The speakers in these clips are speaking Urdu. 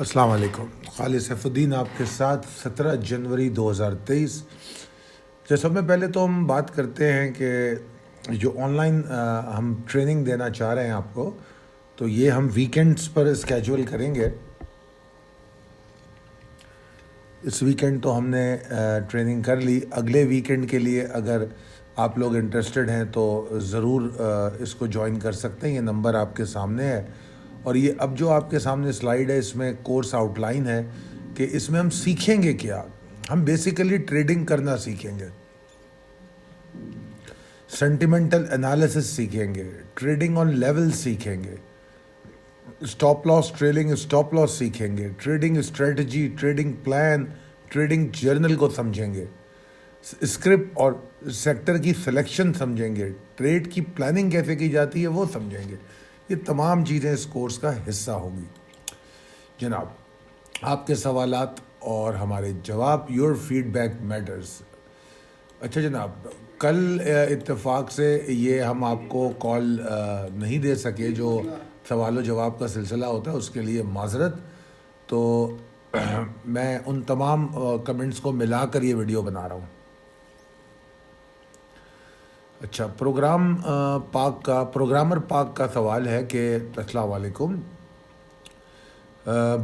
السلام علیکم. خالد سیف الدین آپ کے ساتھ 17 جنوری 2023. جیسا میں پہلے تو ہم بات کرتے ہیں کہ جو آن لائن ہم ٹریننگ دینا چاہ رہے ہیں آپ کو، تو یہ ہم ویکینڈز پر اسکیجول کریں گے. اس ویکینڈ تو ہم نے ٹریننگ کر لی. اگلے ویکینڈ کے لیے اگر آپ لوگ انٹرسٹڈ ہیں تو ضرور اس کو جوائن کر سکتے ہیں. یہ نمبر آپ کے سامنے ہے، اور یہ اب جو آپ کے سامنے سلائیڈ ہے اس میں کورس آؤٹ لائن ہے کہ اس میں ہم سیکھیں گے کیا. ہم بیسیکلی ٹریڈنگ کرنا سیکھیں گے، سینٹیمنٹل انالیسس سیکھیں گے، ٹریڈنگ آن لیول سیکھیں گے، stop loss trailing stop loss سیکھیں گے، trading strategy, trading plan, trading journal کو سمجھیں گے، اسکرپٹ اور سیکٹر کی سلیکشن سمجھیں گے، ٹریڈ کی پلاننگ کیسے کی جاتی ہے وہ سمجھیں گے. یہ تمام چیزیں اس کورس کا حصہ ہوں گی. جناب، آپ کے سوالات اور ہمارے جواب، یور فیڈ بیک میٹرز. اچھا جناب، کل اتفاق سے یہ ہم آپ کو کال نہیں دے سکے. جو سوال و جواب کا سلسلہ ہوتا ہے اس کے لیے معذرت. تو میں ان تمام کمنٹس کو ملا کر یہ ویڈیو بنا رہا ہوں. اچھا، پروگرامر پاک کا سوال ہے کہ السلام علیکم،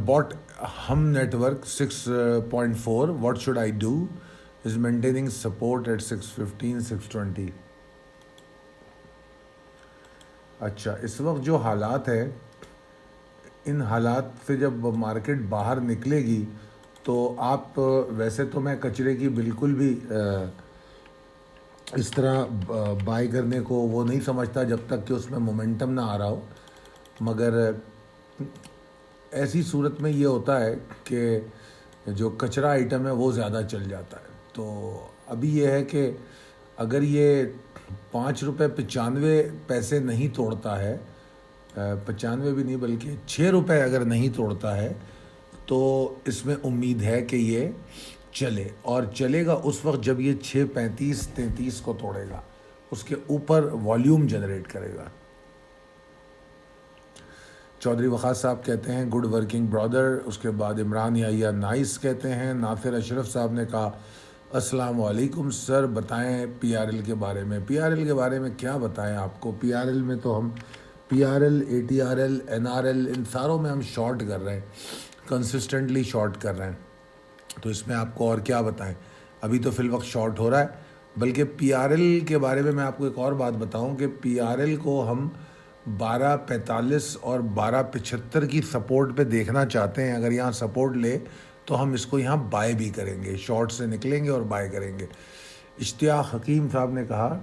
باٹ ہم network 6.4 what should I do is maintaining support at 615 620. اچھا، اس وقت جو حالات ہے، ان حالات سے جب مارکیٹ باہر نکلے گی تو آپ ویسے تو میں کچرے کی بالکل بھی اس طرح بائی کرنے کو وہ نہیں سمجھتا جب تک کہ اس میں مومنٹم نہ آ رہا ہو. مگر ایسی صورت میں یہ ہوتا ہے کہ جو کچرا آئٹم ہے وہ زیادہ چل جاتا ہے. تو ابھی یہ ہے کہ اگر یہ 5 روپے 95 پیسے نہیں توڑتا ہے، 95 بھی نہیں بلکہ 6 روپے اگر نہیں توڑتا ہے، تو اس میں امید ہے کہ یہ چلے. اور چلے گا اس وقت جب یہ 6.35 33 کو توڑے گا، اس کے اوپر والیوم جنریٹ کرے گا. چودھری وقاص صاحب کہتے ہیں گڈ ورکنگ برادر. اس کے بعد عمران یا نائس کہتے ہیں. ناصر اشرف صاحب نے کہا السلام علیکم سر، بتائیں پی آر ایل کے بارے میں. پی آر ایل کے بارے میں کیا بتائیں آپ کو؟ پی آر ایل میں تو ہم P R L, A T R L, N R L, ان ساروں میں ہم شارٹ کر رہے ہیں، کنسسٹنٹلی شارٹ کر رہے ہیں. تو اس میں آپ کو اور کیا بتائیں؟ ابھی تو فی الوقت شارٹ ہو رہا ہے. بلکہ پی آر ایل کے بارے میں آپ کو ایک اور بات بتاؤں کہ پی آر ایل کو ہم 12.45 اور 12.75 کی سپورٹ پہ دیکھنا چاہتے ہیں. اگر یہاں سپورٹ لے تو ہم اس کو یہاں بائی بھی کریں گے، شارٹ سے نکلیں گے اور بائی کریں گے. اشتیاق حکیم صاحب نے کہا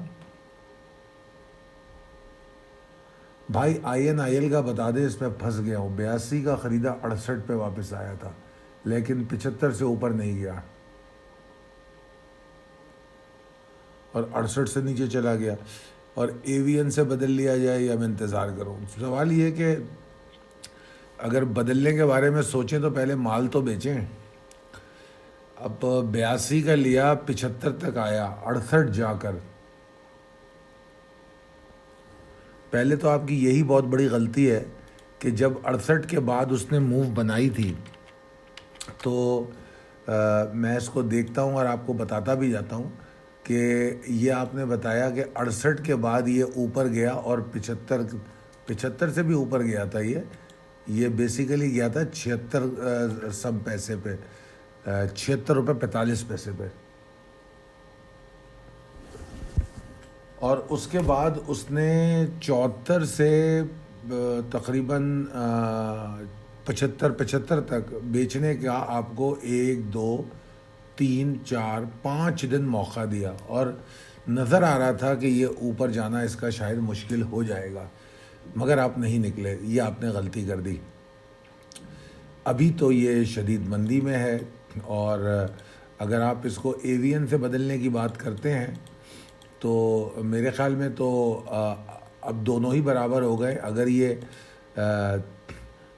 بھائی آئی این آئی ایل کا بتا دیں، اس میں پھنس گیا ہوں. 82 کا خریدا، 68 پہ واپس آیا تھا لیکن 75 سے اوپر نہیں گیا اور 68 سے نیچے چلا گیا. اور اے وی این سے بدل لیا جائے یا میں انتظار کروں؟ سوال یہ کہ اگر بدلنے کے بارے میں سوچیں تو پہلے مال تو بیچیں. اب 82 کا لیا، 75 تک آیا، 68 جا کر. پہلے تو آپ کی یہی بہت بڑی غلطی ہے کہ جب 68 کے بعد اس نے موو بنائی تھی تو میں اس کو دیکھتا ہوں اور آپ کو بتاتا بھی جاتا ہوں کہ یہ آپ نے بتایا کہ 68 کے بعد یہ اوپر گیا اور 75 سے بھی اوپر گیا تھا. یہ بیسیکلی گیا تھا 76 سب پیسے پہ، 76 روپے 45 پیسے پہ. اور اس کے بعد اس نے 74 سے تقریباً 75 تک بیچنے کا آپ کو 1 2 3 4 5 دن موقع دیا، اور نظر آ رہا تھا کہ یہ اوپر جانا اس کا شاید مشکل ہو جائے گا، مگر آپ نہیں نکلے. یہ آپ نے غلطی کر دی. ابھی تو یہ شدید مندی میں ہے، اور اگر آپ اس کو اے وی این سے بدلنے کی بات کرتے ہیں تو میرے خیال میں تو اب دونوں ہی برابر ہو گئے. اگر یہ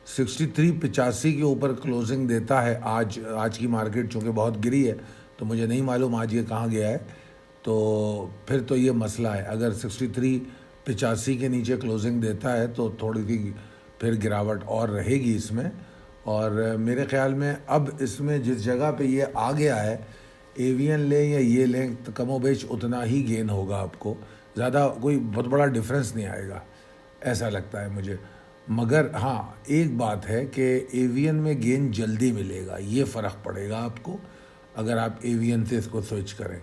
63.85 کے اوپر کلوزنگ دیتا ہے، آج کی مارکیٹ چونکہ بہت گری ہے تو مجھے نہیں معلوم آج یہ کہاں گیا ہے، تو پھر تو یہ مسئلہ ہے. اگر 63.85 کے نیچے کلوزنگ دیتا ہے تو تھوڑی سی پھر گراوٹ اور رہے گی اس میں. اور میرے خیال میں اب اس میں جس جگہ پہ یہ آ گیا ہے، ایوین لیں یا یہ لیں تو کم و بیش اتنا ہی گین ہوگا آپ کو، زیادہ کوئی بہت بڑا ڈفرینس نہیں آئے گا، ایسا لگتا ہے مجھے. مگر ہاں ایک بات ہے کہ ایوین میں گین جلدی ملے گا، یہ فرق پڑے گا آپ کو اگر آپ ایوین سے اس کو سوئچ کریں.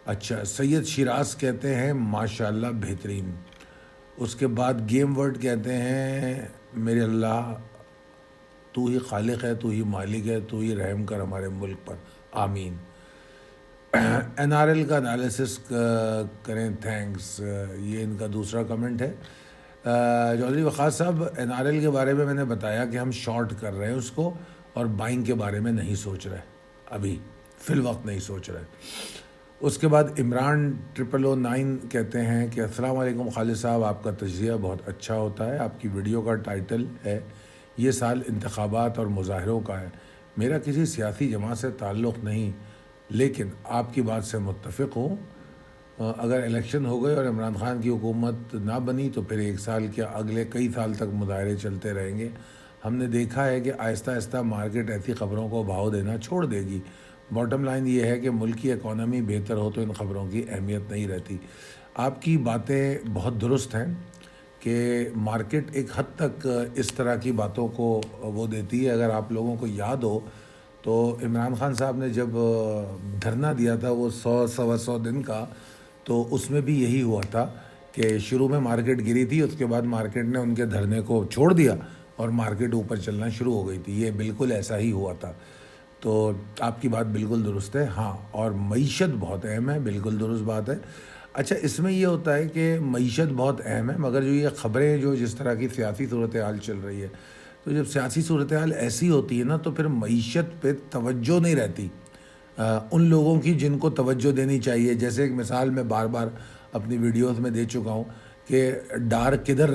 اچھا، سید شیراز کہتے ہیں ماشاءاللہ بہترین. اس کے بعد گیم ورڈ کہتے ہیں میرے اللہ تو ہی خالق ہے، تو ہی مالک ہے، تو ہی رحم کر ہمارے ملک پر، آمین. این آر ایل کا انالیسس کریں، تھینکس. یہ ان کا دوسرا کمنٹ ہے. چودھری وقاص صاحب، این آر ایل کے بارے میں نے بتایا کہ ہم شارٹ کر رہے ہیں اس کو، اور بائنگ کے بارے میں نہیں سوچ رہے، ابھی فی الوقت نہیں سوچ رہے. اس کے بعد عمران 0009 کہتے ہیں کہ السلام علیکم خالد صاحب، آپ کا تجزیہ بہت اچھا ہوتا ہے. آپ کی ویڈیو کا ٹائٹل ہے یہ سال انتخابات اور مظاہروں کا ہے. میرا کسی سیاسی جماعت سے تعلق نہیں، لیکن آپ کی بات سے متفق ہوں. اگر الیکشن ہو گئے اور عمران خان کی حکومت نہ بنی تو پھر 1 سال کیا اگلے کئی سال تک مظاہرے چلتے رہیں گے. ہم نے دیکھا ہے کہ آہستہ آہستہ مارکیٹ ایسی خبروں کو بہاؤ دینا چھوڑ دے گی. باٹم لائن یہ ہے کہ ملک کی اکانومی بہتر ہو تو ان خبروں کی اہمیت نہیں رہتی. آپ کی باتیں بہت درست ہیں کہ مارکیٹ ایک حد تک اس طرح کی باتوں کو وہ دیتی ہے. اگر آپ لوگوں کو یاد ہو تو عمران خان صاحب نے جب دھرنا دیا تھا وہ 100-125 دن کا، تو اس میں بھی یہی ہوا تھا کہ شروع میں مارکیٹ گری تھی، اس کے بعد مارکیٹ نے ان کے دھرنے کو چھوڑ دیا اور مارکیٹ اوپر چلنا شروع ہو گئی تھی. یہ بالکل ایسا ہی ہوا تھا. تو آپ کی بات بالکل درست ہے. ہاں، اور معیشت بہت اہم ہے، بالکل درست بات ہے. اچھا، اس میں یہ ہوتا ہے کہ معیشت بہت اہم ہے، مگر جو یہ خبریں جو جس طرح کی سیاسی صورتحال چل رہی ہے، تو جب سیاسی صورتحال ایسی ہوتی ہے نا تو پھر معیشت پہ توجہ نہیں رہتی ان لوگوں کی جن کو توجہ دینی چاہیے. جیسے ایک مثال میں بار بار اپنی ویڈیوز میں دے چکا ہوں کہ ڈار کدھر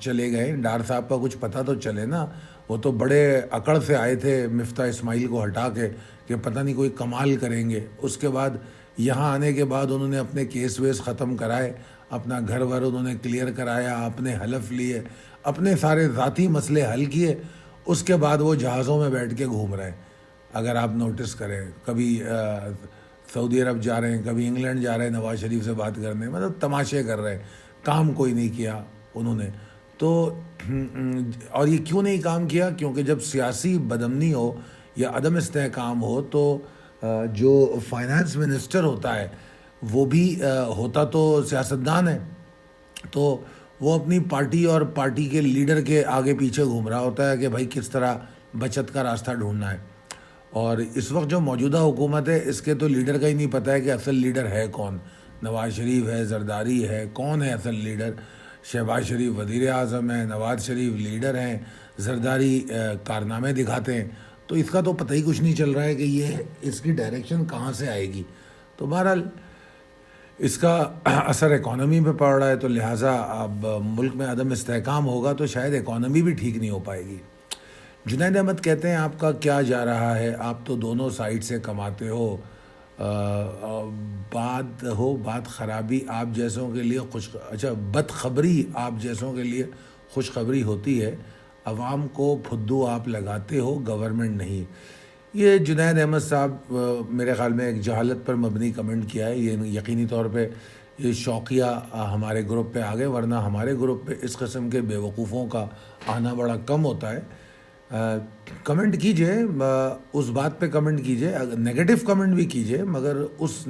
چلے گئے. ڈار صاحب کا کچھ پتہ تو چلے نا. وہ تو بڑے اکڑ سے آئے تھے مفتاح اسماعیل کو ہٹا کے کہ پتہ نہیں کوئی کمال کریں گے. اس کے بعد یہاں آنے کے بعد انہوں نے اپنے کیس ویس ختم کرائے، اپنا گھر ور انہوں نے کلیئر کرایا، اپنے حلف لیے، اپنے سارے ذاتی مسئلے حل کیے. اس کے بعد وہ جہازوں میں بیٹھ کے گھوم رہے ہیں. اگر آپ نوٹس کریں، کبھی سعودی عرب جا رہے ہیں، کبھی انگلینڈ جا رہے ہیں نواز شریف سے بات کرنے، مطلب تماشے کر رہے ہیں. کام کوئی نہیں کیا انہوں نے. تو اور یہ کیوں نہیں کام کیا؟ کیونکہ جب سیاسی بدامنی ہو یا عدم استحکام ہو تو جو فائنانس منسٹر ہوتا ہے وہ بھی ہوتا تو سیاستدان ہے، تو وہ اپنی پارٹی اور پارٹی کے لیڈر کے آگے پیچھے گھوم رہا ہوتا ہے کہ بھائی کس طرح بچت کا راستہ ڈھونڈنا ہے. اور اس وقت جو موجودہ حکومت ہے اس کے تو لیڈر کا ہی نہیں پتہ ہے کہ اصل لیڈر ہے کون. نواز شریف ہے، زرداری ہے، کون ہے اصل لیڈر؟ شہباز شریف وزیر اعظم ہیں، نواز شریف لیڈر ہیں، زرداری کارنامے دکھاتے ہیں. تو اس کا تو پتہ ہی کچھ نہیں چل رہا ہے کہ یہ اس کی ڈائریکشن کہاں سے آئے گی. تو بہرحال اس کا اثر اکانومی پہ پڑ رہا ہے، تو لہٰذا اب ملک میں عدم استحکام ہوگا تو شاید اکانومی بھی ٹھیک نہیں ہو پائے گی. جنید احمد کہتے ہیں آپ کا کیا جا رہا ہے؟ آپ تو دونوں سائڈ سے کماتے ہو. بات خرابی آپ جیسوں کے لیے بدخبری آپ جیسوں کے لیے خوشخبری ہوتی ہے. عوام کو پھدو آپ لگاتے ہو، گورنمنٹ نہیں. یہ جنید احمد صاحب میرے خیال میں ایک جہالت پر مبنی کمنٹ کیا ہے. یہ یقینی طور پہ یہ شوقیہ ہمارے گروپ پہ آ گئے، ورنہ ہمارے گروپ پہ اس قسم کے بیوقوفوں کا آنا بڑا کم ہوتا ہے. کمنٹ کیجئے، اس بات پہ کمنٹ کیجئے، نیگیٹو کمنٹ بھی کیجئے، مگر اس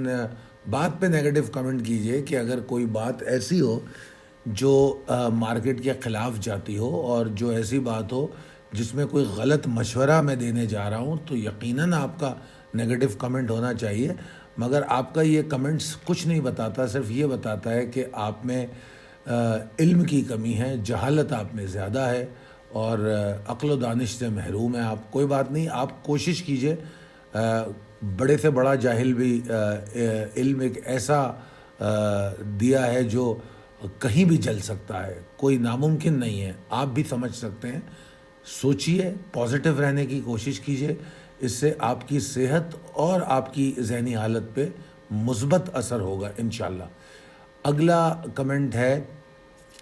بات پہ نیگیٹو کمنٹ کیجئے کہ اگر کوئی بات ایسی ہو جو مارکیٹ کے خلاف جاتی ہو اور جو ایسی بات ہو جس میں کوئی غلط مشورہ میں دینے جا رہا ہوں تو یقیناً آپ کا نیگیٹو کمنٹ ہونا چاہیے. مگر آپ کا یہ کمنٹس کچھ نہیں بتاتا، صرف یہ بتاتا ہے کہ آپ میں علم کی کمی ہے، جہالت آپ میں زیادہ ہے اور عقل و دانش سے محروم ہے آپ. کوئی بات نہیں، آپ کوشش کیجئے. بڑے سے بڑا جاہل بھی علم ایک ایسا دیا ہے جو کہیں بھی جل سکتا ہے، کوئی ناممکن نہیں ہے. آپ بھی سمجھ سکتے ہیں. سوچئے، پازیٹیو رہنے کی کوشش کیجئے، اس سے آپ کی صحت اور آپ کی ذہنی حالت پہ مثبت اثر ہوگا انشاءاللہ. اگلا کمنٹ ہے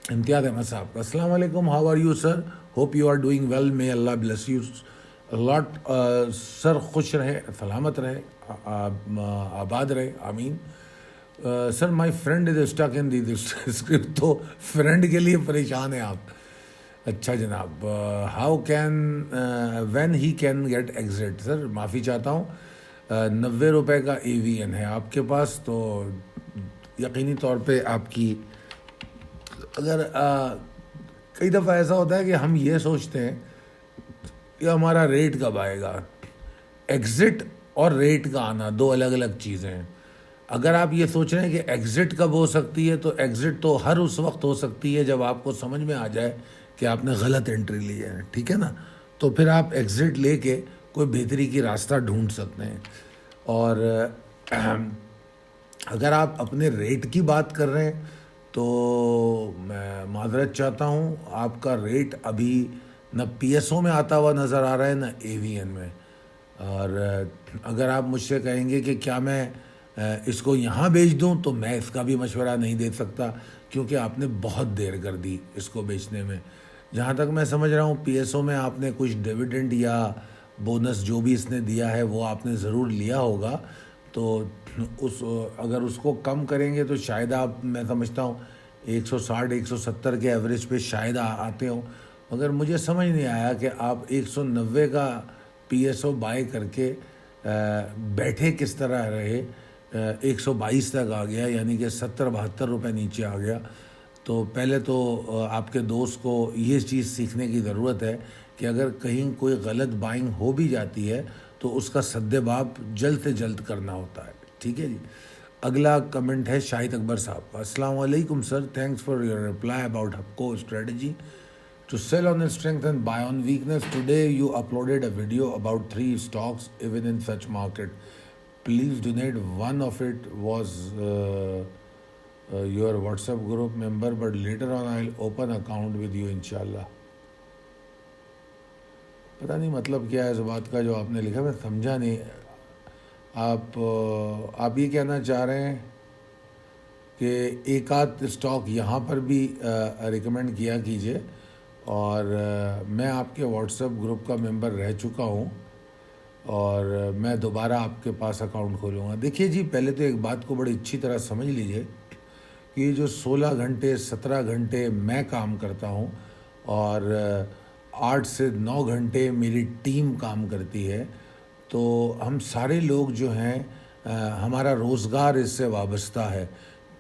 امتیاز احمد صاحب کا. السلام علیکم، how are you sir? Hope you are doing well, may اللہ بلیس یو لاٹ سر خوش رہے, سلامت رہے, آباد رہے, آمین. Sir my friend is stick in the script, تو فرینڈ کے لیے پریشان ہیں آپ. اچھا جناب, how can when he can get exit. Sir معافی چاہتا ہوں, 90 روپے کا AVN ہے آپ کے پاس, تو یقینی طور پہ آپ کی اگر کئی دفعہ ایسا ہوتا ہے کہ ہم یہ سوچتے ہیں کہ ہمارا ریٹ کب آئے گا. ایگزٹ اور ریٹ کا آنا دو الگ الگ چیزیں ہیں. اگر آپ یہ سوچ رہے ہیں کہ ایگزٹ کب ہو سکتی ہے, تو ایگزٹ تو ہر اس وقت ہو سکتی ہے جب آپ کو سمجھ میں آ جائے کہ آپ نے غلط انٹری لی ہے, ٹھیک ہے نا. تو پھر آپ ایگزٹ لے کے کوئی بہتری کی راستہ ڈھونڈ سکتے ہیں. اور اگر آپ اپنے ریٹ کی بات کر رہے ہیں تو میں معذرت چاہتا ہوں, آپ کا ریٹ ابھی نہ PSO میں آتا ہوا نظر آ رہا ہے نہ AVN میں. اور اگر آپ مجھ سے کہیں گے کہ کیا میں اس کو یہاں بیچ دوں, تو میں اس کا بھی مشورہ نہیں دے سکتا, کیونکہ آپ نے بہت دیر کر دی اس کو بیچنے میں. جہاں تک میں سمجھ رہا ہوں PSO میں آپ نے کچھ ڈیویڈنڈ یا بونس جو بھی اس نے دیا ہے وہ آپ نے ضرور لیا ہوگا. تو اگر اس کو کم کریں گے تو شاید آپ, میں سمجھتا ہوں 160 170 کے ایوریج پہ شاید آتے ہوں. مگر مجھے سمجھ نہیں آیا کہ آپ 190 کا PSO بائی کر کے بیٹھے کس طرح رہے. 122 تک آ گیا, یعنی کہ 70-72 روپے نیچے آ گیا. تو پہلے تو آپ کے دوست کو یہ چیز سیکھنے کی ضرورت ہے کہ اگر کہیں کوئی غلط بائنگ ہو بھی جاتی ہے تو اس کا سد باب جلد سے جلد کرنا ہوتا ہے, ٹھیک ہے جی. اگلا کمنٹ ہے شاہد اکبر صاحب کا. السلام علیکم sir, thanks for your reply about Hubco strategy to sell on its strength and buy on weakness. Today you uploaded a video about 3 stocks even in such market. Please donate. One of it was your WhatsApp group member, but later on I'll open account with you inshallah. پتہ نہیں مطلب کیا ہے اس بات کا جو آپ نے لکھا, میں سمجھا نہیں. آپ یہ کہنا چاہ رہے ہیں کہ ایک آدھ اسٹاک یہاں پر بھی ریکمینڈ کیا کیجیے, اور میں آپ کے واٹس ایپ گروپ کا ممبر رہ چکا ہوں, اور میں دوبارہ آپ کے پاس اکاؤنٹ کھولوں گا. دیکھیے جی, پہلے تو ایک بات کو بڑی اچھی طرح سمجھ لیجئے کہ یہ جو 16 گھنٹے 17 گھنٹے میں کام کرتا ہوں اور 8 سے 9 گھنٹے میری ٹیم کام کرتی ہے, تو ہم سارے لوگ جو ہیں ہمارا روزگار اس سے وابستہ ہے.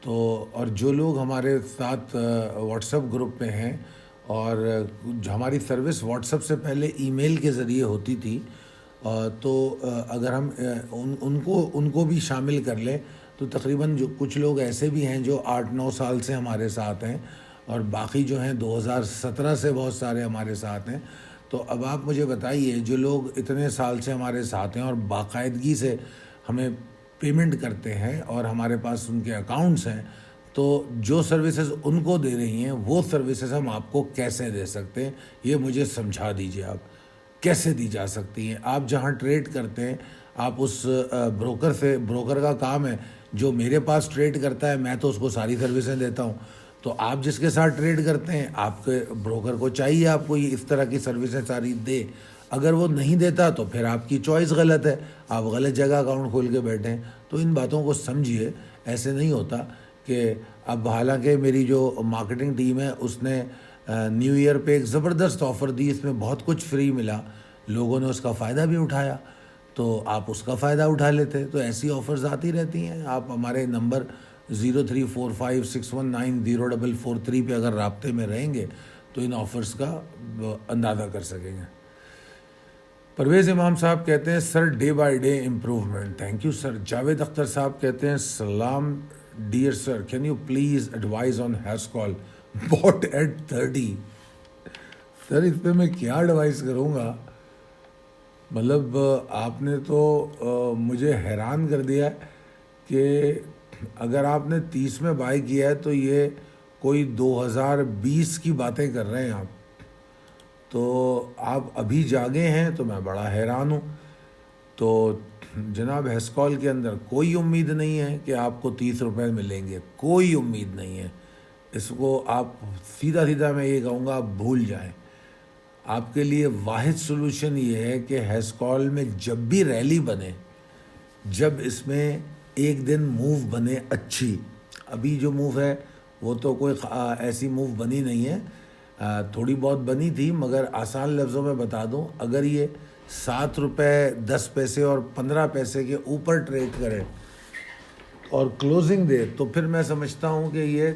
تو اور جو لوگ ہمارے ساتھ واٹس ایپ گروپ پہ ہیں, اور ہماری سروس واٹس ایپ سے پہلے ای میل کے ذریعے ہوتی تھی, تو اگر ہم ان کو بھی شامل کر لیں تو تقریباً جو کچھ لوگ ایسے بھی ہیں جو 8-9 سال سے ہمارے ساتھ ہیں, اور باقی جو ہیں 2017 سے بہت سارے ہمارے ساتھ ہیں. تو اب آپ مجھے بتائیے, جو لوگ اتنے سال سے ہمارے ساتھ ہیں اور باقاعدگی سے ہمیں پیمنٹ کرتے ہیں اور ہمارے پاس ان کے اکاؤنٹس ہیں, تو جو سروسز ان کو دے رہی ہیں وہ سروسز ہم آپ کو کیسے دے سکتے ہیں, یہ مجھے سمجھا دیجیے. آپ کیسے دی جا سکتی ہیں؟ آپ جہاں ٹریڈ کرتے ہیں, آپ اس بروکر سے, بروکر کا کام ہے جو میرے پاس ٹریڈ کرتا ہے, میں تو اس کو ساری سروسیں دیتا ہوں. تو آپ جس کے ساتھ ٹریڈ کرتے ہیں, آپ کے بروکر کو چاہیے آپ کو یہ اس طرح کی سروسیں ساری دے. اگر وہ نہیں دیتا تو پھر آپ کی چوائس غلط ہے, آپ غلط جگہ اکاؤنٹ کھول کے بیٹھیں. تو ان باتوں کو سمجھیے, ایسے نہیں ہوتا کہ اب, حالانکہ میری جو مارکیٹنگ ٹیم ہے اس نے نیو ایئر پہ ایک زبردست آفر دی, اس میں بہت کچھ فری ملا, لوگوں نے اس کا فائدہ بھی اٹھایا, تو آپ اس کا فائدہ اٹھا لیتے. تو ایسی آفرز آتی رہتی ہیں. آپ ہمارے نمبر 0345619043 پہ اگر رابطے میں رہیں گے تو ان آفرز کا اندازہ کر سکیں گے. پرویز امام صاحب کہتے ہیں sir day by day improvement, thank you sir. Javed Akhtar صاحب کہتے ہیں سلام dear sir, can you please advise on his call bought at 30. Sir اس پہ میں کیا ایڈوائز کروں گا, مطلب آپ نے تو مجھے حیران کر دیا کہ اگر آپ نے 30 میں بائی کیا ہے تو یہ کوئی 2020 کی باتیں کر رہے ہیں آپ, تو آپ ابھی جاگے ہیں, تو میں بڑا حیران ہوں. تو جناب ہیس کال کے اندر کوئی امید نہیں ہے کہ آپ کو 30 روپے ملیں گے, کوئی امید نہیں ہے. اس کو آپ سیدھا میں یہ کہوں گا, آپ بھول جائیں. آپ کے لیے واحد سولوشن یہ ہے کہ ہیس کال میں جب بھی ریلی بنے، جب اس میں ایک دن موو بنے اچھی، ابھی جو موو ہے وہ تو کوئی ایسی موو بنی نہیں ہے، تھوڑی بہت بنی تھی، مگر آسان لفظوں میں بتا دوں، اگر یہ 7 روپے 10 پیسے اور 15 پیسے کے اوپر ٹریڈ کرے اور کلوزنگ دے تو پھر میں سمجھتا ہوں کہ یہ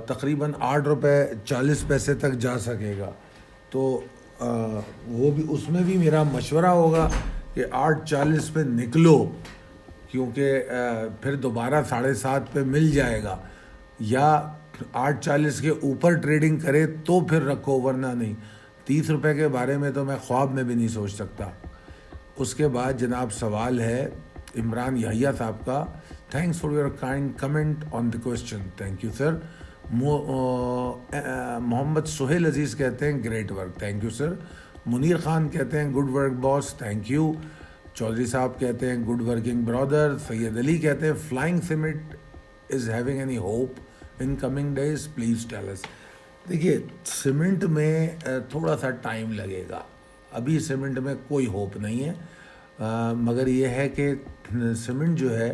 تقریباً 8 روپے 40 پیسے تک جا سکے گا. تو وہ بھی، اس میں بھی میرا مشورہ ہوگا کہ 8.40 پہ نکلو، کیونکہ پھر دوبارہ 7.5 پہ مل جائے گا، یا 8.40 کے اوپر ٹریڈنگ کرے تو پھر رکھو، ورنہ نہیں. 30 روپے کے بارے میں تو میں خواب میں بھی نہیں سوچ سکتا. اس کے بعد جناب سوال ہے عمران یحییٰ صاحب کا. Thanks for your kind comment on the question. Thank you sir. Muhammad Sohail Aziz کہتے ہیں great work. Thank you sir. Munir Khan کہتے ہیں good work boss. Thank you. Chaudhry صاحب کہتے ہیں گڈ ورکنگ برادر. سید علی کہتے ہیں Flying Cement is having any hope in coming days please tell us. دیکھیے سیمنٹ میں تھوڑا سا ٹائم لگے گا، ابھی سیمنٹ میں کوئی ہوپ نہیں ہے، مگر یہ ہے کہ سیمنٹ جو ہے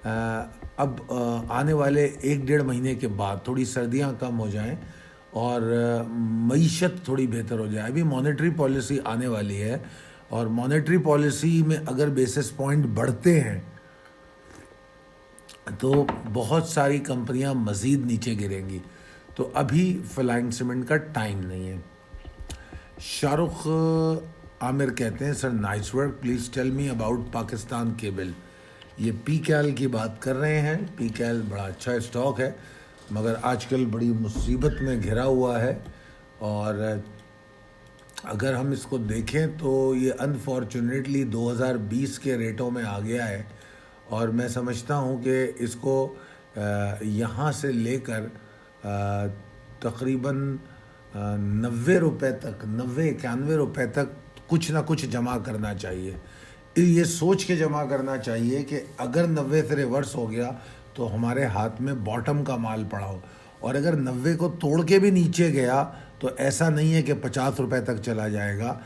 اب آنے والے 1-1.5 مہینے کے بعد تھوڑی سردیاں کم ہو جائیں اور معیشت تھوڑی بہتر ہو جائے. ابھی مانیٹری پالیسی آنے والی ہے، اور مانیٹری پالیسی میں اگر بیسس پوائنٹ بڑھتے ہیں تو بہت ساری کمپنیاں مزید نیچے گریں گی. تو ابھی فلائنگ سیمنٹ کا ٹائم نہیں ہے. شاہ رخ عامر کہتے ہیں sir nice work, please tell me about Pakistan cable. یہ پی کیل کی بات کر رہے ہیں. پی کیل بڑا اچھا اسٹاک ہے، مگر آج کل بڑی مصیبت میں گھرا ہوا ہے، اور اگر ہم اس کو دیکھیں تو یہ انفارچونیٹلی 2020 کے ریٹوں میں آ گیا ہے، اور میں سمجھتا ہوں کہ اس کو یہاں سے لے کر تقریباً 90 روپے تک، 90-91 روپے تک کچھ نہ کچھ جمع کرنا چاہیے. یہ سوچ کے جمع کرنا چاہیے کہ اگر 90 سے ریورس ہو گیا تو ہمارے ہاتھ میں باٹم کا مال پڑا ہو، اور اگر 90 کو توڑ کے بھی نیچے گیا تو ایسا نہیں ہے کہ 50 روپے تک چلا جائے گا.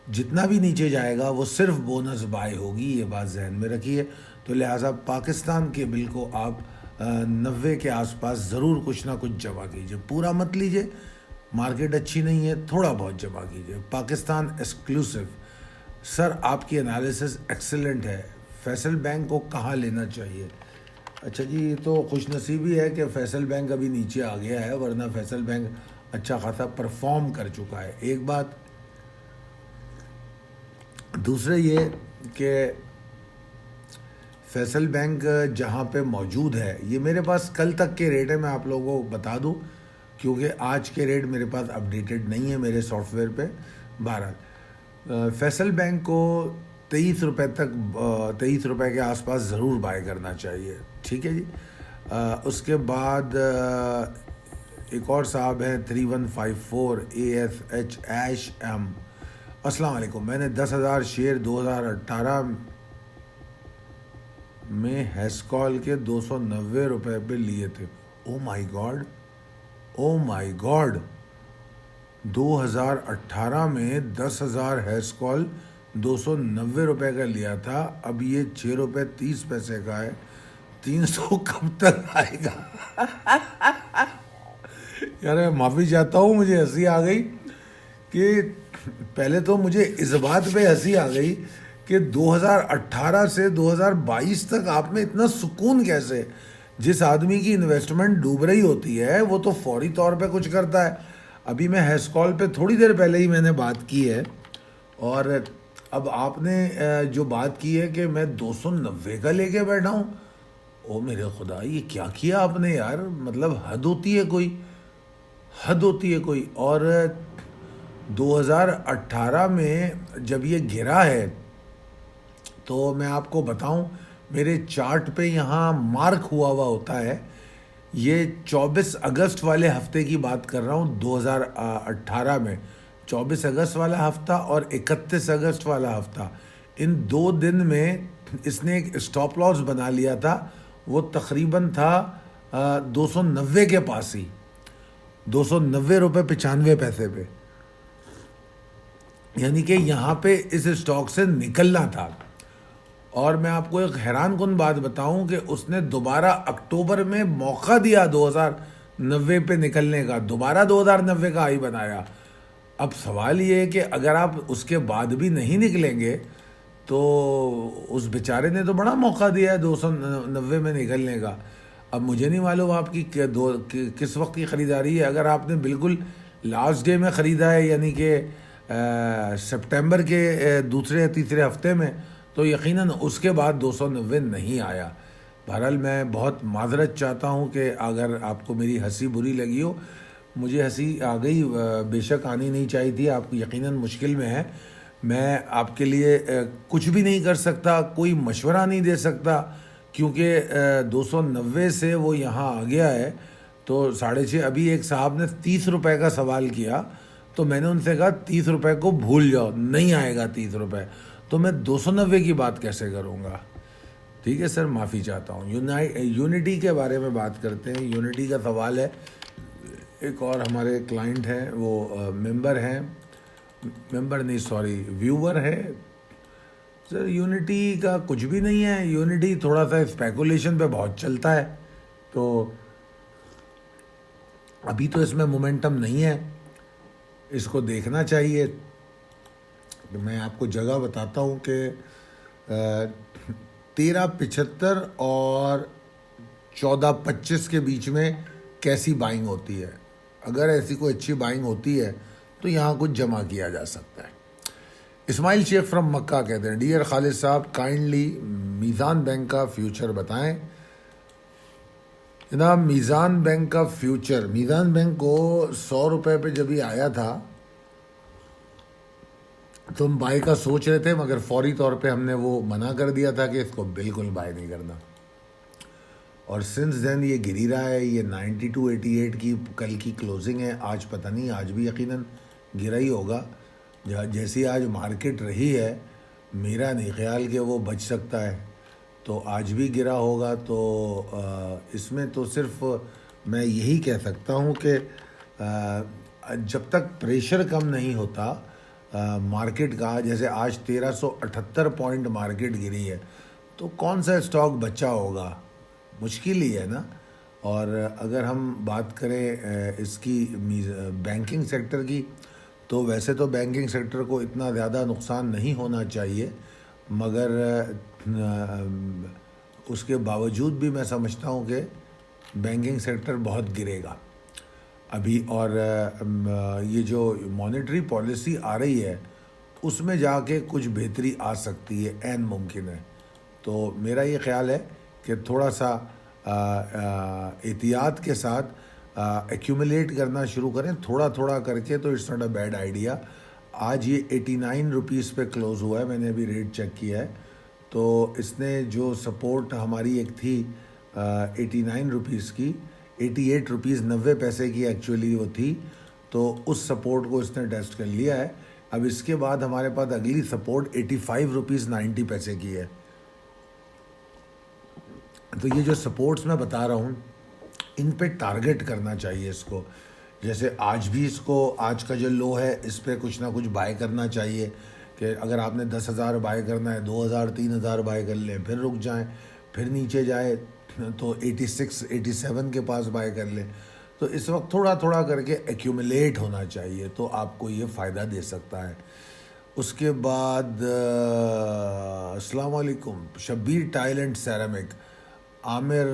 جتنا بھی نیچے جائے گا وہ صرف بونس بائی ہوگی، یہ بات ذہن میں رکھیے. تو لہٰذا پاکستان کے بل کو آپ 90 کے آس پاس ضرور کچھ نہ کچھ جمع کیجیے. پورا مت لیجیے، مارکیٹ اچھی نہیں ہے، تھوڑا بہت جمع کیجیے. پاکستان ایکسکلوسیو. سر آپ کی انالیسس ایکسلنٹ ہے، فیصل بینک کو کہاں لینا چاہیے؟ اچھا جی، یہ تو خوش نصیبی ہے کہ فیصل بینک ابھی نیچے آ گیا ہے، ورنہ فیصل بینک اچھا خاصا پرفارم کر چکا ہے. ایک بات. دوسرے یہ کہ فیصل بینک جہاں پہ موجود ہے، یہ میرے پاس کل تک کے ریٹ ہے، میں آپ لوگوں کو بتا دوں کیونکہ آج کے ریٹ میرے پاس اپڈیٹڈ نہیں ہے میرے سافٹ ویئر پہ. بہرحال فیصل بینک کو 23 روپے تک، 23 روپے کے آس پاس ضرور بائی کرنا چاہیے. ٹھیک ہے جی. اس کے بعد ایک اور صاحب ہیں 3154 AFH ایش ایم. السلام علیکم. میں نے 10,000 شیئر 2018 میں ہیس کال کے 290 روپے پہ لیے تھے. او مائی گاڈ، او مائی گاڈ. 2018 میں 10,000 ہیس کال 290 روپے کا لیا تھا، اب یہ 6 روپے 30 پیسے کا ہے. 300 کب تک آئے گا؟ یار میں معافی چاہتا ہوں، مجھے ہنسی آ گئی کہ پہلے تو مجھے اس بات پہ ہنسی آ گئی کہ 2018 سے 2022 تک آپ میں اتنا سکون کیسے؟ جس آدمی کی انویسٹمنٹ ڈوب رہی ہوتی ہے وہ تو فوری طور پہ کچھ کرتا ہے. ابھی میں ہیس کال پہ تھوڑی دیر پہلے ہی میں نے بات کی ہے، اور اب آپ نے جو بات کی ہے کہ میں 290 کا لے کے بیٹھا ہوں. او میرے خدا، یہ کیا کیا آپ نے یار؟ مطلب حد ہوتی ہے کوئی، حد ہوتی ہے کوئی. اور 2018 میں جب یہ گرا ہے تو میں آپ کو بتاؤں، میرے چارٹ پہ یہاں مارک ہوا ہوتا ہے. یہ 24 اگست والے ہفتے کی بات کر رہا ہوں 2018 میں. 24 اگست والا ہفتہ اور 31 اگست والا ہفتہ، ان 2 دن میں اس نے ایک اسٹاپ لاس بنا لیا تھا. وہ تقریباً تھا 290 کے پاس ہی، 290 روپے 95 پیسے پہ. یعنی کہ یہاں پہ اس اسٹاک سے نکلنا تھا. اور میں آپ کو ایک حیران کن بات بتاؤں کہ اس نے دوبارہ اکتوبر میں موقع دیا 2090 پہ نکلنے کا, دوبارہ 2090 کا ہائی بنایا. اب سوال یہ ہے کہ اگر آپ اس کے بعد بھی نہیں نکلیں گے تو اس بیچارے نے تو بڑا موقع دیا ہے 290 میں نکلنے کا. اب مجھے نہیں معلوم آپ کی کس وقت کی خریداری ہے. اگر آپ نے بالکل لاسٹ ڈے میں خریدا ہے, یعنی کہ سپٹمبر کے دوسرے یا تیسرے ہفتے میں, تو یقیناً اس کے بعد 290 نہیں آیا. بہرحال میں بہت معذرت چاہتا ہوں کہ اگر آپ کو میری ہنسی بری لگی ہو. مجھے ہنسی آ گئی, بے شک آنی نہیں چاہیے تھی. آپ یقیناً مشکل میں ہیں. میں آپ کے لیے کچھ بھی نہیں کر سکتا, کوئی مشورہ نہیں دے سکتا, کیونکہ 290 سے وہ یہاں آ گیا ہے تو 6.5. ابھی ایک صاحب نے 30 روپے کا سوال کیا تو میں نے ان سے کہا 30 روپے کو بھول جاؤ, نہیں آئے گا 30 روپے, تو میں 290 کی بات کیسے کروں گا. ٹھیک ہے سر, معافی چاہتا ہوں. یونٹی کے بارے میں بات کرتے ہیں. یونٹی کا سوال ہے, ایک اور ہمارے کلائنٹ ہیں, وہ ممبر ہیں, ممبر نہیں سوری ویور ہے. سر یونٹی کا کچھ بھی نہیں ہے. یونٹی تھوڑا سا اسپیکولیشن پہ بہت چلتا ہے, تو ابھی تو اس میں مومنٹم نہیں ہے, اس کو دیکھنا چاہیے. میں آپ کو جگہ بتاتا ہوں کہ 13.75 اور 14.25 کے بیچ میں کیسی بائنگ ہوتی ہے. اگر ایسی کوئی اچھی بائنگ ہوتی ہے تو یہاں کچھ جمع کیا جا سکتا ہے. اسماعیل شیخ فرام مکہ کہتے ہیں, ڈیئر خالد صاحب کائنڈلی میزان بینک کا فیوچر بتائیں. جناب میزان بینک کا فیوچر, میزان بینک کو 100 روپے پہ جب یہ آیا تھا تو ہم بائی کا سوچ رہے تھے, مگر فوری طور پہ ہم نے وہ منع کر دیا تھا کہ اس کو بالکل بائی نہیں کرنا. اور سنس دین یہ گری رہا ہے. یہ 92.88 کی کل کی کلوزنگ ہے. آج پتہ نہیں, آج بھی یقیناً گرا ہی ہوگا. جیسی آج مارکیٹ رہی ہے, میرا نہیں خیال کہ وہ بچ سکتا ہے, تو آج بھی گرا ہوگا. تو اس میں تو صرف میں یہی کہہ سکتا ہوں کہ جب تک پریشر کم نہیں ہوتا مارکیٹ کا, جیسے آج 1378 پوائنٹ مارکیٹ گری ہے, تو کون سا اسٹاک بچا ہوگا, مشکل ہی ہے نا. اور اگر ہم بات کریں اس کی بینکنگ سیکٹر کی, تو ویسے تو بینکنگ سیکٹر کو اتنا زیادہ نقصان نہیں ہونا چاہیے, مگر اس کے باوجود بھی میں سمجھتا ہوں کہ بینکنگ سیکٹر بہت گرے گا ابھی. اور یہ جو مانیٹری پالیسی آ رہی ہے اس میں جا کے کچھ بہتری آ سکتی ہے, عین ممکن ہے. تو میرا یہ خیال ہے کہ تھوڑا سا احتیاط کے ساتھ ایکیومولیٹ کرنا شروع کریں, تھوڑا تھوڑا کر کے. تو it's not a bad idea. آج یہ 89 روپیز پہ کلوز ہوا ہے, میں نے ابھی ریٹ چیک کیا ہے. تو اس نے جو سپورٹ ہماری ایک تھی 89 روپیز کی, 88 روپیز 90 پیسے کی ایکچولی وہ تھی, تو اس سپورٹ کو اس نے ٹیسٹ کر لیا ہے. اب اس کے بعد ہمارے پاس اگلی سپورٹ 85 روپیز 90 پیسے کی ہے. تو یہ جو سپورٹس میں بتا رہا ہوں ان پہ ٹارگٹ کرنا چاہیے اس کو. جیسے آج بھی اس کو, آج کا جو لو ہے اس پہ کچھ نہ کچھ بائی کرنا چاہیے, کہ اگر آپ نے 10,000 بائی کرنا ہے 2,000 3,000 بائی کر لیں, پھر رک جائیں, پھر نیچے جائے تو 86 87 کے پاس بائی کر لیں. تو اس وقت تھوڑا تھوڑا کر کے ایکیومولیٹ ہونا چاہیے, تو آپ کو یہ فائدہ دے سکتا ہے. اس کے بعد السلام علیکم. شبیر ٹائل اینڈ سیرامک, عامر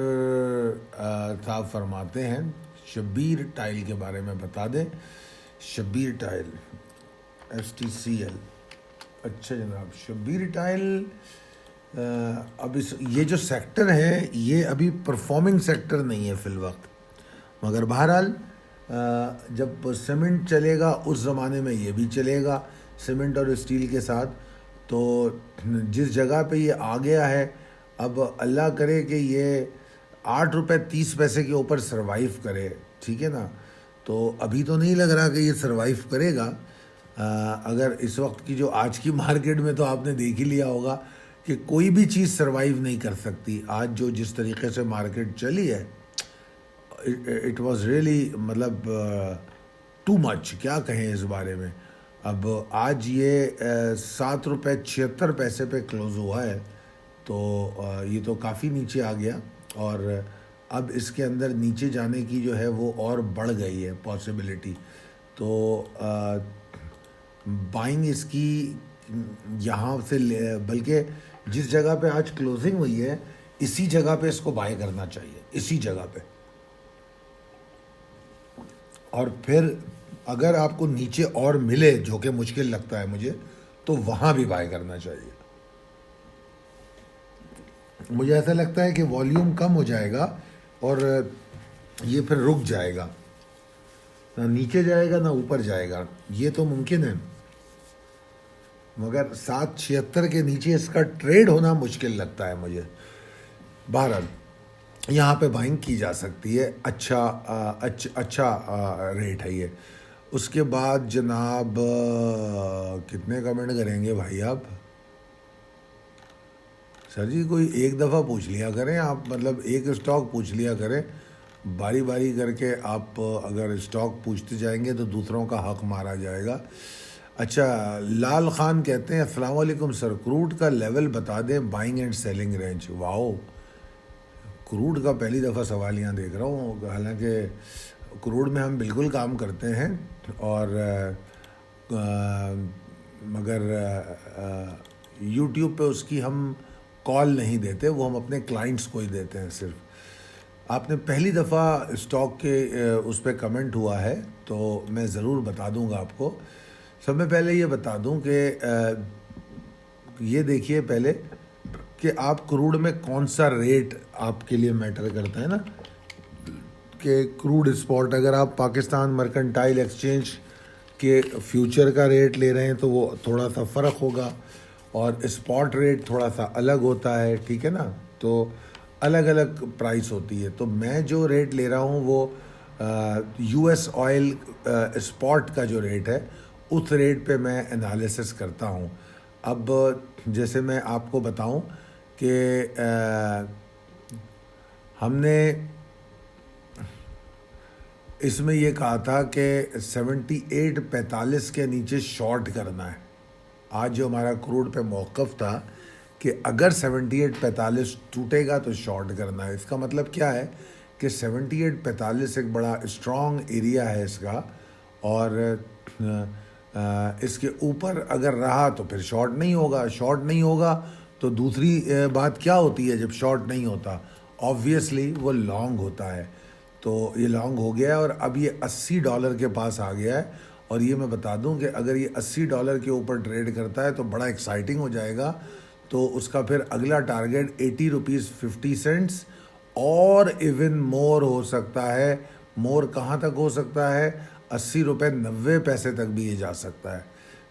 صاحب فرماتے ہیں شبیر ٹائل کے بارے میں بتا دیں. Shabbir tile STCL. اچھا جناب, شبیر ٹائل اب یہ جو سیکٹر ہے یہ ابھی پرفارمنگ سیکٹر نہیں ہے فی الوقت, مگر بہرحال جب سیمنٹ چلے گا اس زمانے میں یہ بھی چلے گا, سیمنٹ اور اسٹیل کے ساتھ. تو جس جگہ پہ یہ آ گیا ہے, اب اللہ کرے کہ یہ 8 روپے 30 پیسے کے اوپر سروائیو کرے, ٹھیک ہے نا. تو ابھی تو نہیں لگ رہا کہ یہ سروائیو کرے گا. اگر اس وقت کی جو آج کی مارکیٹ میں, تو آپ نے دیکھ ہی لیا ہوگا کہ کوئی بھی چیز سروائیو نہیں کر سکتی. آج جو جس طریقے سے مارکیٹ چلی ہے, اٹ واز ریئلی مطلب ٹو مچ, کیا کہیں اس بارے میں. اب آج یہ 7 روپے 76 پیسے پہ کلوز ہوا ہے، تو یہ تو کافی نیچے آ گیا، اور اب اس کے اندر نیچے جانے کی جو ہے وہ اور بڑھ گئی ہے پاسبلٹی. تو بائنگ اس کی یہاں سے بلکہ جس جگہ پہ آج کلوزنگ ہوئی ہے اسی جگہ پہ اس کو بائی کرنا چاہیے، اسی جگہ پہ. اور پھر اگر آپ کو نیچے اور ملے، جو کہ مشکل لگتا ہے مجھے، تو وہاں بھی بائی کرنا چاہیے. مجھے ایسا لگتا ہے کہ والیوم کم ہو جائے گا اور یہ پھر رک جائے گا، نہ نیچے جائے گا نہ اوپر جائے گا. یہ تو ممکن ہے، مگر 776 کے نیچے اس کا ٹریڈ ہونا مشکل لگتا ہے مجھے. بہرحال یہاں پہ بائنگ کی جا سکتی ہے، اچھا ریٹ ہے یہ. اس کے بعد جناب کتنے کمنٹ کریں گے بھائی آپ؟ سر جی کوئی ایک دفعہ پوچھ لیا کریں آپ، مطلب ایک اسٹاک پوچھ لیا کریں، باری باری کر کے آپ اگر اسٹاک پوچھتے جائیں گے تو دوسروں کا حق مارا جائے گا. اچھا، لال خان کہتے ہیں السلام علیکم سر، کروڈ کا لیول بتا دیں، buying and selling range. Wow, crude کا پہلی دفعہ سوال یہاں دیکھ رہا ہوں، حالانکہ کروڈ میں ہم بالکل کام کرتے ہیں، اور مگر یوٹیوب پہ اس کی ہم کال نہیں دیتے، وہ ہم اپنے کلائنٹس کو ہی دیتے ہیں صرف. آپ نے پہلی دفعہ اسٹاک کے اس پہ کمنٹ ہوا ہے تو میں ضرور بتا دوں گا آپ کو. سب میں پہلے یہ بتا دوں کہ یہ دیکھیے پہلے کہ آپ کروڈ میں کون سا ریٹ آپ کے لیے میٹر کرتا ہے نا، کہ کروڈ اسپاٹ اگر آپ پاکستان مرکنٹائل ایکسچینج کے فیوچر کا ریٹ لے رہے ہیں تو وہ تھوڑا سا فرق ہوگا، اور اسپاٹ ریٹ تھوڑا سا الگ ہوتا ہے، ٹھیک ہے نا. تو الگ الگ پرائس ہوتی ہے. تو میں جو ریٹ لے رہا ہوں وہ یو ایس آئل اسپاٹ کا جو ریٹ ہے اس ریٹ پہ میں انالیسس کرتا ہوں. اب جیسے میں آپ کو بتاؤں کہ ہم نے اس میں یہ کہا تھا کہ 78.45 کے نیچے شارٹ کرنا ہے. آج جو ہمارا کروڈ پہ موقف تھا کہ اگر 78.45 ٹوٹے گا تو شارٹ کرنا ہے. اس کا مطلب کیا ہے کہ 78.45 ایک بڑا اسٹرانگ ایریا ہے اس کا، اور اس کے اوپر اگر رہا تو پھر شارٹ نہیں ہوگا. شارٹ نہیں ہوگا تو دوسری بات کیا ہوتی ہے جب شارٹ نہیں ہوتا؟ آبویسلی وہ لانگ ہوتا ہے. تو یہ لانگ ہو گیا ہے، اور اب یہ $80 کے پاس آ گیا ہے. اور یہ میں بتا دوں کہ اگر یہ $80 کے اوپر ٹریڈ کرتا ہے تو بڑا ایکسائٹنگ ہو جائے گا. تو اس کا پھر اگلا ٹارگیٹ $80.50 اور ایون مور ہو سکتا ہے. مور کہاں تک ہو سکتا ہے؟ $80.90 تک بھی یہ جا سکتا ہے.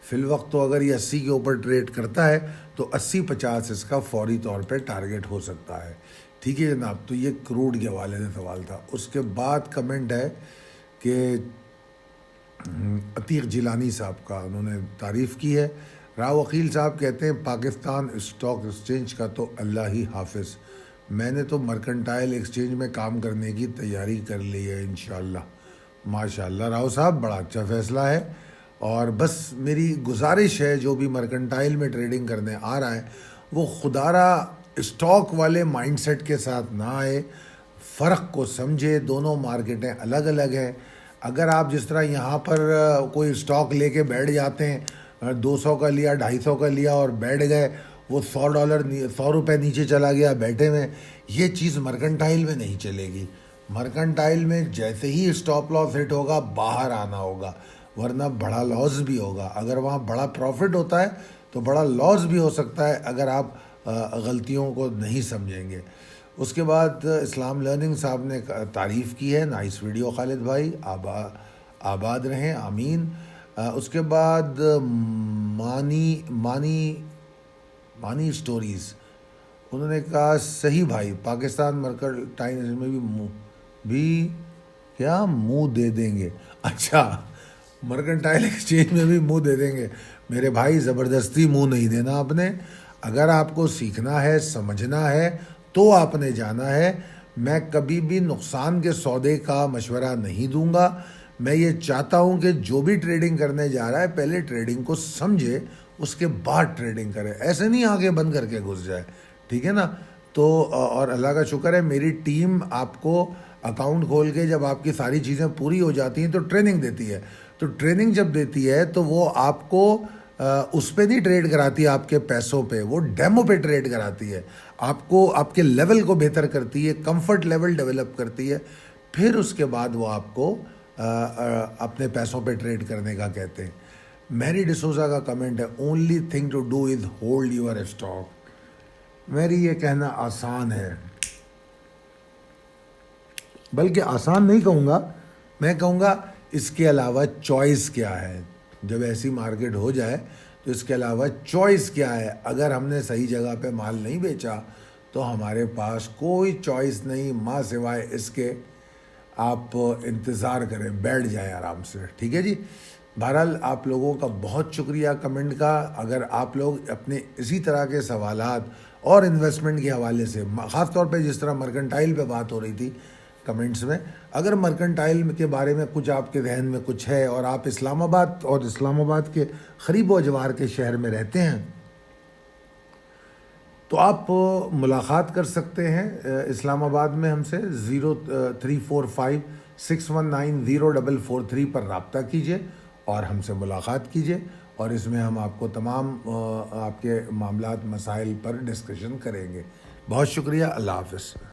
فی الوقت تو اگر یہ 80 کے اوپر ٹریڈ کرتا ہے تو 80.50 اس کا فوری طور پہ ٹارگیٹ ہو سکتا ہے. ٹھیک ہے جناب. تو یہ کروڈ کے حوالے سے سوال تھا. اس کے بعد کمنٹ ہے کہ عتیق جیلانی صاحب کا، انہوں نے تعریف کی ہے. راؤ وکیل صاحب کہتے ہیں پاکستان اسٹاک ایکسچینج کا تو اللہ ہی حافظ، میں نے تو مرکنٹائل ایکسچینج میں کام کرنے کی تیاری کر لی ہے انشاءاللہ. ماشاءاللہ راؤ صاحب، بڑا اچھا فیصلہ ہے. اور بس میری گزارش ہے جو بھی مرکنٹائل میں ٹریڈنگ کرنے آ رہا ہے وہ خدارہ اسٹاک والے مائنڈ سیٹ کے ساتھ نہ آئے، فرق کو سمجھے. دونوں مارکیٹیں الگ الگ ہیں. اگر آپ جس طرح یہاں پر کوئی اسٹاک لے کے بیٹھ جاتے ہیں، 200 کا لیا، 250 کا لیا اور بیٹھ گئے، وہ $100 نیچے چلا گیا بیٹھے میں، یہ چیز مرکنٹائل میں نہیں چلے گی. مرکنٹائل میں جیسے ہی اسٹاپ لاس ہٹ ہوگا باہر آنا ہوگا، ورنہ بڑا لاس بھی ہوگا. اگر وہاں بڑا پروفٹ ہوتا ہے تو بڑا لاس بھی ہو سکتا ہے اگر آپ غلطیوں کو نہیں سمجھیں گے. اس کے بعد اسلام لرننگ صاحب نے تعریف کی ہے. نائس ویڈیو خالد بھائی، آباد رہیں، آمین. اس کے بعد مانی سٹوریز، انہوں نے کہا صحیح بھائی، پاکستان مرکنٹائل میں بھی کیا منہ دے دیں گے. اچھا، مرکنٹائل ایکسچینج میں بھی منہ دے دیں گے. میرے بھائی زبردستی منہ نہیں دینا آپ نے. اگر آپ کو سیکھنا ہے، سمجھنا ہے تو آپ نے جانا ہے. میں کبھی بھی نقصان کے سودے کا مشورہ نہیں دوں گا. میں یہ چاہتا ہوں کہ جو بھی ٹریڈنگ کرنے جا رہا ہے پہلے ٹریڈنگ کو سمجھے, اس کے بعد ٹریڈنگ کرے, ایسے نہیں آگے بند کر کے گھس جائے, ٹھیک ہے نا. تو اور اللہ کا شکر ہے میری ٹیم آپ کو اکاؤنٹ کھول کے جب آپ کی ساری چیزیں پوری ہو جاتی ہیں تو ٹریننگ دیتی ہے. تو ٹریننگ جب دیتی ہے تو وہ آپ کو اس پہ نہیں ٹریڈ کراتی ہے آپ کے پیسوں پہ, وہ ڈیمو پہ ٹریڈ کراتی ہے, آپ کو آپ کے لیول کو بہتر کرتی ہے, کمفرٹ لیول ڈیولپ کرتی ہے, پھر اس کے بعد وہ آپ کو اپنے پیسوں پہ ٹریڈ کرنے کا کہتے ہیں. میری ڈسوزا کا کمنٹ ہے, only thing to do is hold your stock. میری یہ کہنا آسان ہے, بلکہ آسان نہیں کہوں گا, میں کہوں گا اس کے علاوہ چوائس کیا ہے. جب ایسی مارکیٹ ہو جائے تو اس کے علاوہ چوائس کیا ہے. اگر ہم نے صحیح جگہ پہ مال نہیں بیچا تو ہمارے پاس کوئی چوائس نہیں ماں سوائے اس کے آپ انتظار کریں, بیٹھ جائیں آرام سے, ٹھیک ہے جی. بہرحال آپ لوگوں کا بہت شکریہ کمنٹ کا. اگر آپ لوگ اپنے اسی طرح کے سوالات اور انویسٹمنٹ کے حوالے سے, خاص طور پہ جس طرح مرکنٹائل پہ بات ہو رہی تھی کمنٹس میں, اگر مرکنٹائل کے بارے میں کچھ آپ کے ذہن میں کچھ ہے اور آپ اسلام آباد اور اسلام آباد کے قریب و اجوار کے شہر میں رہتے ہیں تو آپ ملاقات کر سکتے ہیں اسلام آباد میں ہم سے. 0345619043 پر رابطہ کیجئے اور ہم سے ملاقات کیجئے, اور اس میں ہم آپ کو تمام آپ کے معاملات مسائل پر ڈسکشن کریں گے. بہت شکریہ, اللہ حافظ.